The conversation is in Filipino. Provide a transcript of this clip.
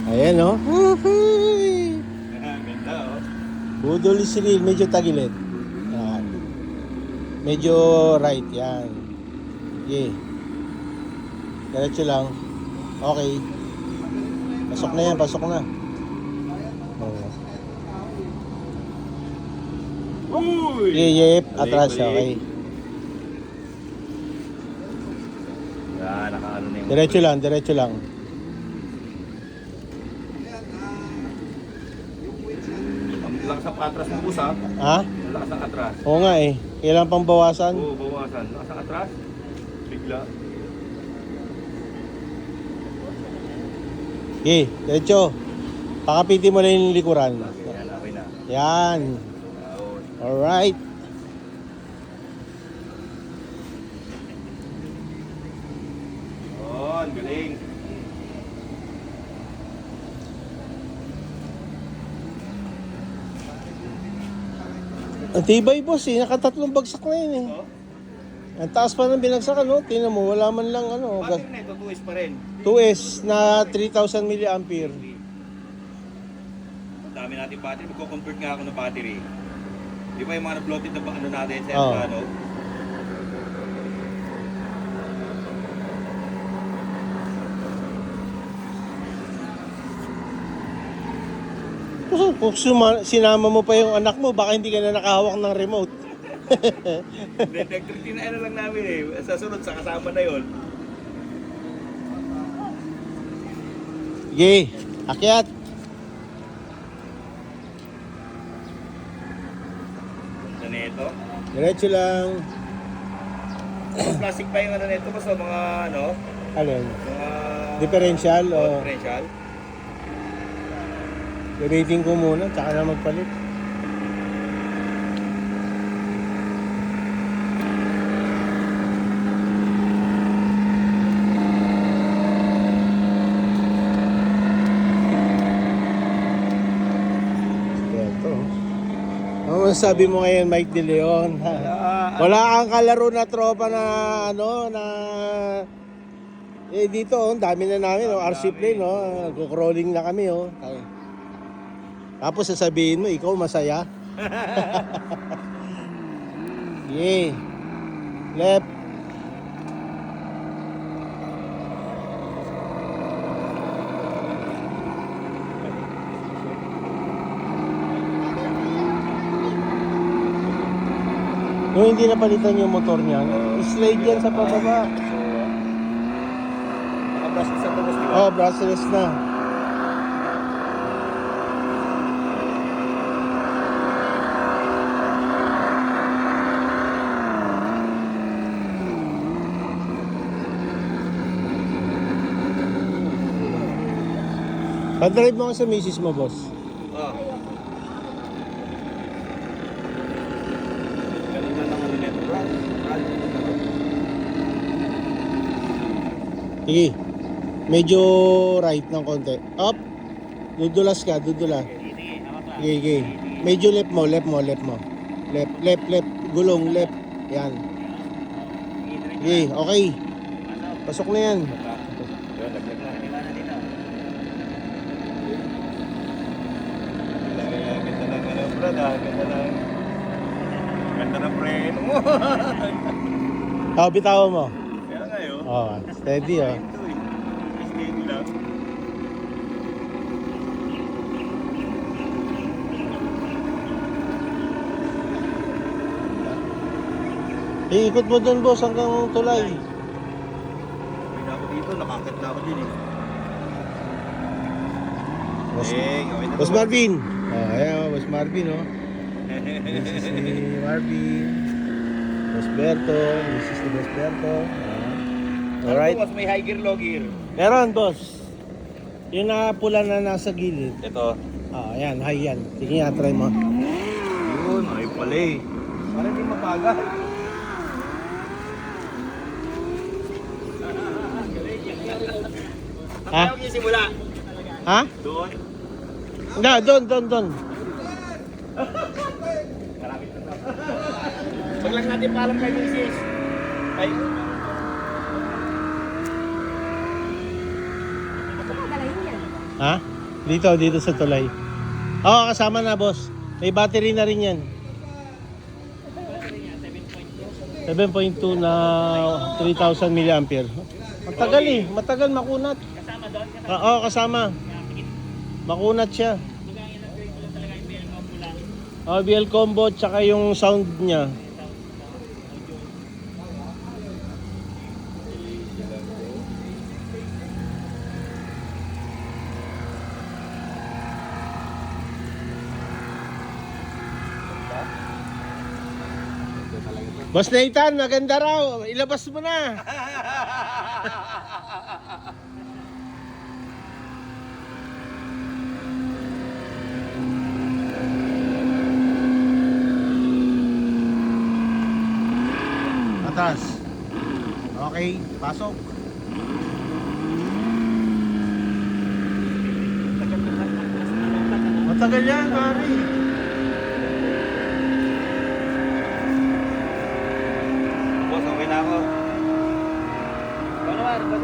Ayan o. Woohoo! Ganda oh. Budol is real. Medyo tagilid. Yan. Medyo right. Yan. Okay. Diretso lang. Okay. Pasok na yan. Pasok na. Oh. Uy! Yep. Atras. Balik. Okay. Yan, nakaano na yung... Diretso lang. Diretso lang. Ang lakas ng atras ng bus ha. Ha? Ang lakas ng atras. Oo nga eh. Kailangan pang bawasan. Oo, bawasan. Lakas ng atras. Bigla. Okay. Diretso. Pakapitin mo lang yung likuran. Yan, okay na. Yan. Alright. Yun, galing. Ang tibay boss eh. Nakatatlong bagsak na yun eh. Oh? Ang taas pa ng binagsak ano. Tingnan mo. Wala man lang ano. Bakit na ito? 2S pa rin. 2S na 3,000 mAh. Ang dami natin battery. Magko-convert nga ako ng battery. Di ba yung mga na-bloated na ano natin sa Oo. ano? Kung sinama mo pa yung anak mo, baka hindi ka na nakahawak ng remote. Electric na ano lang namin eh. Sa sunod, sa kasama na yun. Sige, akyat. Ano na ito? Diretso lang. Plastic pa yung ano nito pa sa mga ano? Alin? Mga... Differential o Differential. rating ko muna, tsaka na magpalit. Ito. Ano masasabi mo ngayon, Mike De Leon? Wala kang kalaro na tropa na ano na dito oh, dami na namin oh, RC plane oh, crawling na kami oh. Tapos sasabihin mo ikaw masaya. Yeah. Left. Yung hindi napalitan yung motor niya, slide yan sa pababa. Naka-brushless sa tubos, di ba? Oh, brushless na. Pa-drive mo ka sa misis mo, boss. Ah. Ganun na lang ano nito, Brad. Sige. Medyo right ng konti. Up. Dudulas ka, dudula. Sige, sige. Medyo left mo, left mo, left mo. Left, left, left. Gulong, left. Yan. Sige, okay. Pasok na yan. Yun, laglag na. Ganda lang ano, Brad ah. Ganda lang. Ganda ng preno mo. Oh, bitawan mo. Kaya nga yun. Oh, steady oh. Ito eh. Steady lang. Iikot mo doon, boss, hanggang tulay. Uwi na ako dito, nakakit na ako din eh. Boss, Okay na Boss to, Marvin. Oh, ayan oh, Boss Marvin oh. This is si Marvin. Boss Berto. This is si Boss Berto. Alright. Boss, may high gear, low gear. Meron, boss. Yung na pula na nasa gilid. Ito. Ah, ayan, high yan. Sige nga, try mo. Yun, ay pala eh. Para hindi mapagal. Ha? Ayaw niya simula. Ha? Doon. Hindi, doon. Maraming na. Huwag lang natin paalam kay Mrs. Ay. Dalahin yan. Ha? Dito sa tulay. Oo, kasama na boss. May battery na rin yan. 7.2 na 3,000 mAh. Matagal eh. Matagal makunat. Kasama doon? Oo, kasama. Makunat siya. BL combo tsaka yung sound niya. Boss Nathan, maganda raw. Ilabas mo na. Atas. Okay, pasok. Matagal yan, pare. Boss, okay na ako. Ano ba?